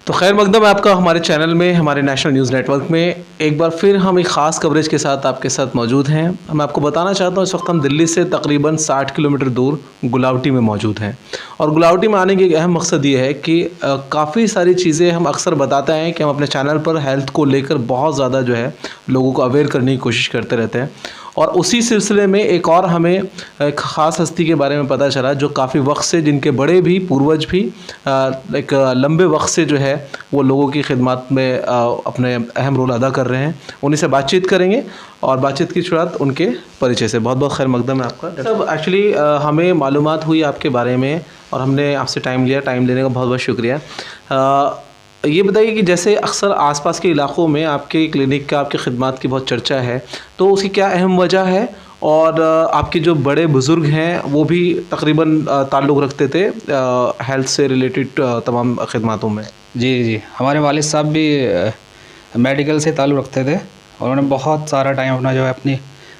तो खैर मकदम है आपका हमारे चैनल में, हमारे नेशनल न्यूज़ नेटवर्क में एक बार फिर हम एक ख़ास कवरेज के साथ आपके साथ मौजूद हैं। मैं आपको बताना चाहता हूँ इस वक्त हम दिल्ली से तकरीबन 60 किलोमीटर दूर गुलावटी में मौजूद हैं। और गुलावटी में आने की एक अहम मकसद ये है कि काफ़ी सारी चीज़ें हम अक्सर बताते हैं कि हम अपने चैनल पर हेल्थ को लेकर बहुत ज़्यादा जो है लोगों को अवेयर करने की कोशिश करते रहते हैं। और उसी सिलसिले में एक और हमें एक ख़ास हस्ती के बारे में पता चला जो काफ़ी वक्त से, जिनके बड़े भी पूर्वज भी एक लंबे वक्त से जो है वो लोगों की खिदमत में अपने अहम रोल अदा कर रहे हैं। उन्हीं से बातचीत करेंगे और बातचीत की शुरुआत उनके परिचय से। बहुत बहुत खैर मकदम है आपका। सब एक्चुअली हमें मालूमात हुई आपके बारे में और हमने आपसे टाइम लिया। टाइम लेने का बहुत बहुत शुक्रिया। ये बताइए कि जैसे अक्सर आसपास के इलाक़ों में आपके क्लिनिक का, आपकी खिदमत की बहुत चर्चा है, तो उसकी क्या अहम वजह है? और आपके जो बड़े बुज़ुर्ग हैं वो भी तकरीबन ताल्लुक़ रखते थे हेल्थ से रिलेटेड तमाम खिदमतों में। जी, हमारे वालिद साहब भी मेडिकल से ताल्लुक़ रखते थे और उन्होंने बहुत सारा टाइम अपना जो है अपनी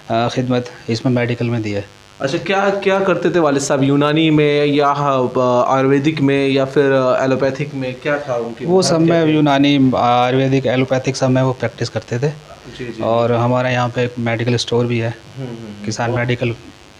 खिदमत इसमें मेडिकल में दिया है। अच्छा, क्या क्या करते थे वालिद साहब? यूनानी में या आयुर्वेदिक में या फिर एलोपैथिक में, क्या था उनकी? वो सब में यूनानी, आयुर्वेदिक, एलोपैथिक सब में वो प्रैक्टिस करते थे। जी। और हमारा यहाँ पे एक मेडिकल स्टोर भी है, किसान मेडिकल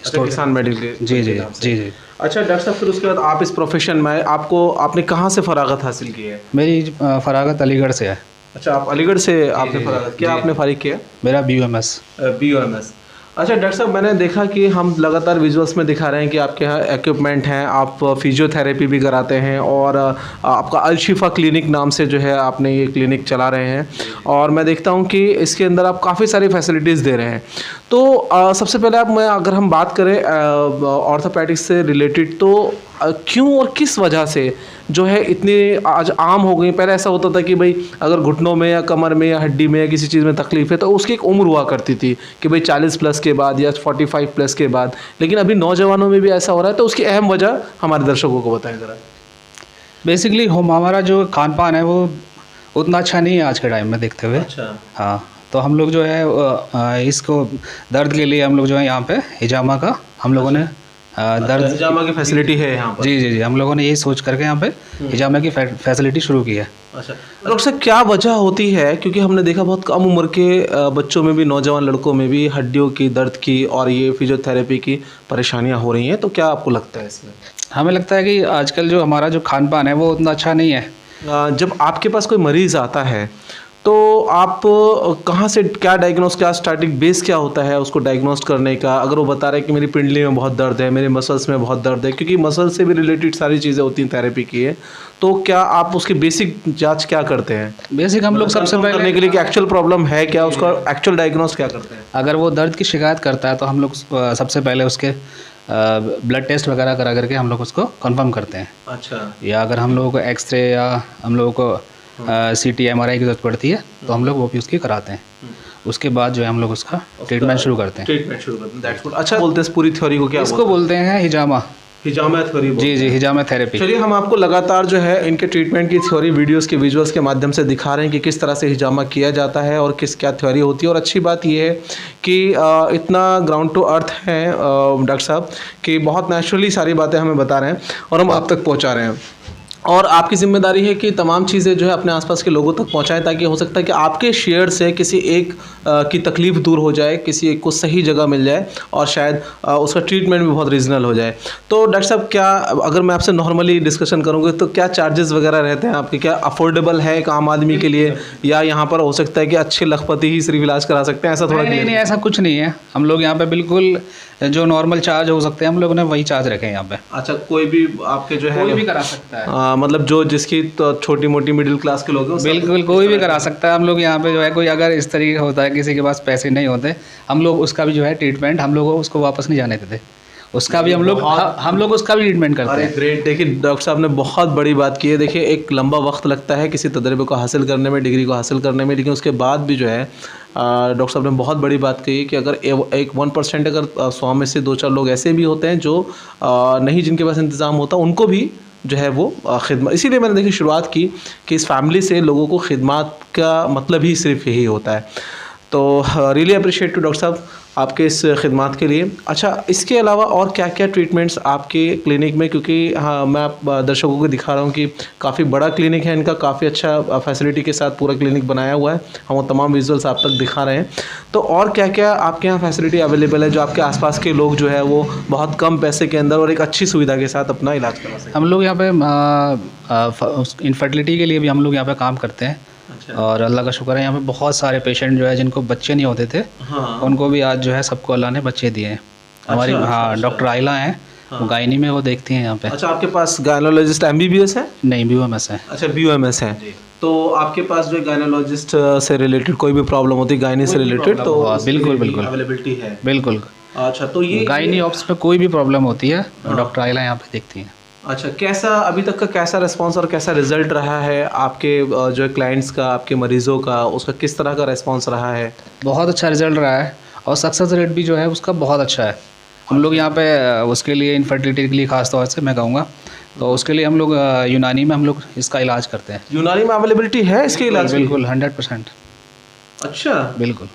स्टोर। किसान मेडिकल। जी। अच्छा डॉक्टर साहब, फिर उसके बाद आप इस प्रोफेशन में आपने कहाँ से फ़रागत हासिल की है? मेरी फ़रागत अलीगढ़ से है। अच्छा, आप अलीगढ़ से आपने फ़रागत क्या आपने फ़ारिग किया? मेरा BUMS। अच्छा डॉक्टर साहब, मैंने देखा कि हम लगातार विजुअल्स में दिखा रहे हैं कि आपके यहाँ इक्विपमेंट हैं, आप फिजियोथेरेपी भी कराते हैं और आपका अल-शिफा क्लिनिक नाम से जो है आपने ये क्लिनिक चला रहे हैं। और मैं देखता हूँ कि इसके अंदर आप काफ़ी सारी फैसिलिटीज़ दे रहे हैं। तो सबसे पहले अगर हम बात करें ऑर्थोपेडिक्स से रिलेटेड, तो क्यों और किस वजह से जो है इतनी आज आम हो गई? पहले ऐसा होता था कि भाई अगर घुटनों में या कमर में या हड्डी में या किसी चीज़ में तकलीफ़ है तो उसकी एक उम्र हुआ करती थी कि भाई 40 प्लस के बाद या 45 प्लस के बाद, लेकिन अभी नौजवानों में भी ऐसा हो रहा है। तो उसकी अहम वजह हमारे दर्शकों को बताएं ज़रा। बेसिकली हमारा जो खान पान है वो उतना अच्छा नहीं है आज के टाइम में देखते हुए। अच्छा। हाँ, तो हम लोग जो है इसको दर्द के लिए हम लोग जो है यहाँ पे हिजामा का हम लोगों ने दर्द हिजामा की फैसिलिटी है यहाँ पर? जी, हम लोगों ने यही सोच करके यहाँ पे हिजामा की फैसिलिटी शुरू की है। अच्छा डॉक्टर साहब, क्या वजह होती है? क्योंकि हमने देखा बहुत कम उम्र के बच्चों में भी, नौजवान लड़कों में भी हड्डियों की दर्द की और ये फिजियोथेरेपी की परेशानियाँ हो रही हैं। तो क्या आपको लगता है इसमें? हमें लगता है कि आजकल जो हमारा जो खान पान है वो उतना अच्छा नहीं है। जब आपके पास कोई मरीज़ आता है तो आप कहाँ से क्या डायग्नोस, क्या स्टार्टिंग बेस क्या होता है उसको डायग्नोस्ट करने का? अगर वो बता रहे हैं कि मेरी पिंडली में बहुत दर्द है, मेरे मसल्स में बहुत दर्द है, क्योंकि मसल से भी रिलेटेड सारी चीज़ें होती हैं थेरेपी की है, तो क्या आप उसकी बेसिक जांच क्या करते हैं? बेसिक हम लोग सबसे पहले करने के लिए कि एक्चुअल प्रॉब्लम है क्या, उसका एक्चुअल डायग्नोस क्या करते हैं? अगर वो दर्द की शिकायत करता है तो हम लोग सबसे पहले उसके ब्लड टेस्ट वगैरह करा करके हम लोग उसको कंफर्म करते हैं। अच्छा। या अगर हम लोगों को एक्सरे या हम लोगों को CT MRI की ज़रूरत पड़ती है तो हम लोग वो भी उसकी कराते हैं। उसके बाद जो है हम लोग उसका ट्रीटमेंट शुरू करते हैं। That's good. अच्छा, बोलते हैं पूरी थ्योरी को क्या इसको बोलते हैं हिजामा थ्योरी? जी, हिजामा थेरेपी। चलिए, हम आपको लगातार जो है इनके ट्रीटमेंट की थ्योरी वीडियोस के विजुअल्स के माध्यम से दिखा रहे हैं कि किस तरह से हिजामा किया जाता है और क्या थ्योरी होती है। और अच्छी बात ये है कि इतना ग्राउंड टू अर्थ है डॉक्टर साहब कि बहुत नेचुरली सारी बातें हमें बता रहे हैं और हम आप तक पहुँचा रहे हैं। और आपकी ज़िम्मेदारी है कि तमाम चीज़ें जो है अपने आसपास के लोगों तक पहुंचाएं, ताकि हो सकता है कि आपके शेयर से किसी एक की तकलीफ़ दूर हो जाए, किसी एक को सही जगह मिल जाए और शायद उसका ट्रीटमेंट भी बहुत रीजनल हो जाए। तो डॉक्टर साहब, क्या अगर मैं आपसे नॉर्मली डिस्कशन करूँगा तो क्या चार्जेस वगैरह रहते हैं आपके? क्या अफोर्डेबल है एक आम आदमी के लिए, या यहाँ पर हो सकता है कि अच्छे लखपति ही सिर्फ इलाज करा सकते हैं? ऐसा थोड़ा नहीं, ऐसा कुछ नहीं है। हम लोग यहाँ पे बिल्कुल जो नॉर्मल चार्ज हो सकते हैं हम लोगों ने वही चार्ज रखे हैं यहाँ पे। अच्छा, कोई भी आपके जो है कोई भी करा सकता है। मतलब जो जिसकी तो छोटी मोटी मिडिल क्लास के लोग हैं बिल्कुल कोई भी करा सकता है। हम लोग यहाँ पे जो है कोई अगर इस तरीके का होता है, किसी के पास पैसे नहीं होते, हम लोग उसका भी जो है ट्रीटमेंट हम लोग उसको वापस नहीं जाने देते। उसका भी हम लोग उसका भी ट्रीटमेंट करते हैं। ग्रेट। देखिए डॉक्टर साहब ने बहुत बड़ी बात की है। देखिए, एक लंबा वक्त लगता है किसी तजर्बे को हासिल करने में, डिग्री को हासिल करने में, लेकिन उसके बाद भी जो है डॉक्टर साहब ने बहुत बड़ी बात कही कि अगर एक 1% अगर 100 में से 2-4 लोग ऐसे भी होते हैं जो नहीं, जिनके पास इंतज़ाम होता, उनको भी जो है वो खिदमत। इसीलिए मैंने देखिए शुरुआत की कि इस फैमिली से लोगों को खिदमत का मतलब ही सिर्फ यही होता है। तो रियली अप्रिशिएट टू डॉक्टर साहब। आपके इस खिदमत के लिए। अच्छा, इसके अलावा और क्या क्या ट्रीटमेंट्स आपके क्लिनिक में, क्योंकि हाँ मैं आप दर्शकों को दिखा रहा हूँ कि काफ़ी बड़ा क्लिनिक है इनका, काफ़ी अच्छा फैसिलिटी के साथ पूरा क्लिनिक बनाया हुआ है, हम वो तमाम विजुअल्स आप तक दिखा रहे हैं। तो और क्या क्या आपके यहाँ फैसिलिटी अवेलेबल है जो आपके आसपास के लोग जो है वो बहुत कम पैसे के अंदर और एक अच्छी सुविधा के साथ अपना इलाज करवा सकें? हम लोग यहाँ पे इनफर्टिलिटी के लिए भी हम लोग यहाँ पे काम करते हैं। अच्छा। और अल्लाह का शुक्र है, यहाँ पे बहुत सारे पेशेंट जो है जिनको बच्चे नहीं होते थे, हाँ। उनको भी आज जो है सबको अल्लाह ने बच्चे दिए हैं। हमारी हाँ डॉक्टर आइला हैं, वो गायनी में वो देखती हैं यहाँ पे। अच्छा, आपके पास गायनोलॉजिस्ट MBBS है? नहीं, BOMS है। अच्छा, BOMS है। तो आपके पास जो गायनोलॉजिस्ट से रिलेटेड कोई भी प्रॉब्लम होती है गायनी से रिलेटेड तो बिल्कुल बिल्कुल अवेलेबिलिटी है? बिल्कुल। अच्छा, तो ये गायनी ऑप्स में कोई भी प्रॉब्लम होती है डॉक्टर आइला यहाँ पे देखती हैं। अच्छा, कैसा अभी तक का कैसा रिस्पांस और कैसा रिजल्ट रहा है आपके जो है क्लाइंट्स का, आपके मरीज़ों का, उसका किस तरह का रिस्पांस रहा है? बहुत अच्छा रिजल्ट रहा है और सक्सेस रेट भी जो है उसका बहुत अच्छा है। हम लोग यहाँ पे उसके लिए इनफर्टिलिटी के लिए ख़ास तौर से मैं कहूँगा, तो उसके लिए हम लोग यूनानी में हम लोग इसका इलाज करते हैं। यूनानी में अवेलेबिलिटी है इसके इलाज की? बिल्कुल 100%। अच्छा, बिल्कुल।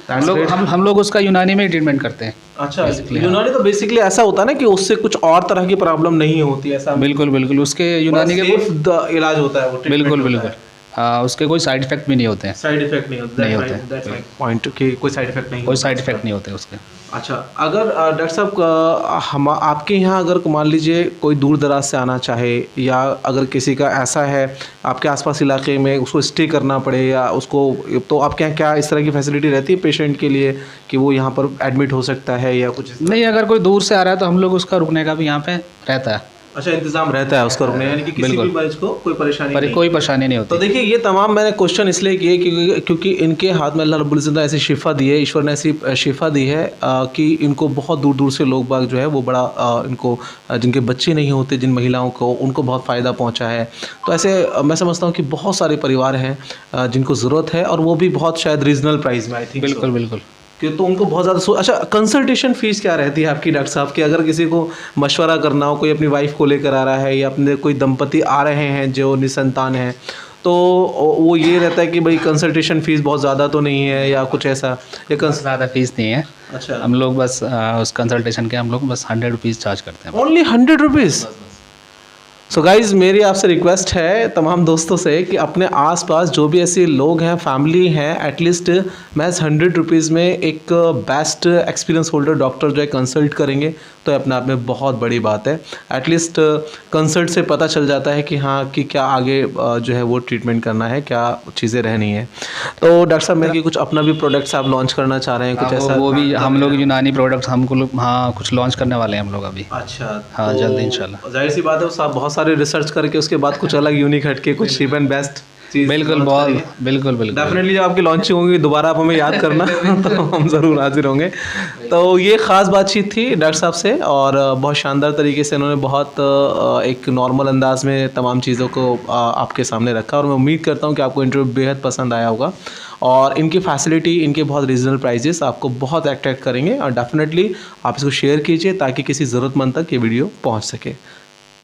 हम लोग उसका यूनानी में ही ट्रीटमेंट करते हैं। अच्छा, यूनानी तो बेसिकली ऐसा होता है ना कि उससे कुछ और तरह की प्रॉब्लम नहीं होती, ऐसा? बिल्कुल बिल्कुल, उसके यूनानी के इलाज होता है वो, बिल्कुल बिल्कुल। हाँ, उसके कोई साइड इफेक्ट भी नहीं होते हैं। साइड इफेक्ट नहीं होते? पॉइंट कि कोई साइड इफेक्ट नहीं, कोई साइड इफेक्ट नहीं होते उसके। अच्छा, अगर डॉक्टर साहब हम आपके यहाँ अगर मान लीजिए कोई दूर दराज से आना चाहे, या अगर किसी का ऐसा है आपके आसपास इलाके में उसको स्टे करना पड़े या उसको, तो आपके यहाँ क्या इस तरह की फैसिलिटी रहती है पेशेंट के लिए कि वो यहाँ पर एडमिट हो सकता है या कुछ? नहीं, अगर कोई दूर से आ रहा है तो हम लोग उसका रुकने का भी यहाँ पे रहता है। अच्छा, इंतजाम रहता है उसका रुकने, यानी कि किसी भी मरीज को कोई परेशानी नहीं? कोई परेशानी नहीं होती। तो देखिए, ये तमाम मैंने क्वेश्चन इसलिए किए क्योंकि इनके हाथ में अल्लाह रब्बुल इज़्ज़त ने ऐसी शिफा दी है, ईश्वर ने ऐसी शिफा दी है कि इनको बहुत दूर दूर से लोग बाग जो है वो बड़ा इनको जिनके बच्चे नहीं होते, जिन महिलाओं को, उनको बहुत फ़ायदा पहुँचा है। तो ऐसे मैं समझता हूँ कि बहुत सारे परिवार हैं जिनको ज़रूरत है, और वो भी बहुत शायद रीजनल प्राइस में, आई थिंक। बिल्कुल बिल्कुल कि तो उनको बहुत ज़्यादा अच्छा, कंसल्टेशन फ़ीस क्या रहती है आपकी डॉक्टर साहब की? अगर किसी को मशवरा करना हो, कोई अपनी वाइफ को लेकर आ रहा है या अपने कोई दंपति आ रहे हैं जो निसंतान हैं, तो वो ये रहता है कि भाई कंसल्टेशन फ़ीस बहुत ज़्यादा तो नहीं है या कुछ ऐसा? या ज़्यादा फीस नहीं है। अच्छा, हम लोग बस उस कंसल्टेशन के हम लोग बस 100 रुपीज़ चार्ज करते हैं। Only 100 rupees? सो गाइज़, मेरी आपसे रिक्वेस्ट है तमाम दोस्तों से कि अपने आसपास जो भी ऐसे लोग हैं, फैमिली हैं, एटलीस्ट महज 100 रुपीज़ में एक बेस्ट एक्सपीरियंस होल्डर डॉक्टर जो है कंसल्ट करेंगे तो अपने आप में बहुत बड़ी बात है। एटलीस्ट कंसल्ट से पता चल जाता है कि हाँ कि क्या आगे जो है वो ट्रीटमेंट करना है, क्या चीज़ें रहनी है। तो डॉक्टर साहब, मेरे कुछ अपना भी प्रोडक्ट्स आप लॉन्च करना चाह रहे हैं कुछ ऐसा? वो भी हम लोग यूनानी प्रोडक्ट्स हमको हाँ कुछ लॉन्च करने वाले हैं हम लोग अभी। अच्छा, हाँ, जल्दी इंशाल्लाह। जाहिर सी बात है, साहब बहुत सारे रिसर्च करके उसके बाद कुछ अलग यूनिक हटके कुछ चीप एंड बेस्ट चीज़। बिल्कुल, बहुत बिल्कुल बिल्कुल डेफिनेटली जब आपकी लॉन्चिंग होगी दोबारा आप हमें याद करना तो हम ज़रूर हाजिर होंगे। तो ये ख़ास बातचीत थी डॉक्टर साहब से, और बहुत शानदार तरीके से उन्होंने बहुत एक नॉर्मल अंदाज में तमाम चीज़ों को आपके सामने रखा, और मैं उम्मीद करता हूँ कि आपको इंटरव्यू बेहद पसंद आया होगा, और इनकी फैसिलिटी, इनके बहुत रीजनल प्राइजेस आपको बहुत अट्रैक्ट करेंगे, और डेफिनेटली आप इसको शेयर कीजिए ताकि किसी ज़रूरतमंद तक ये वीडियो पहुँच सके।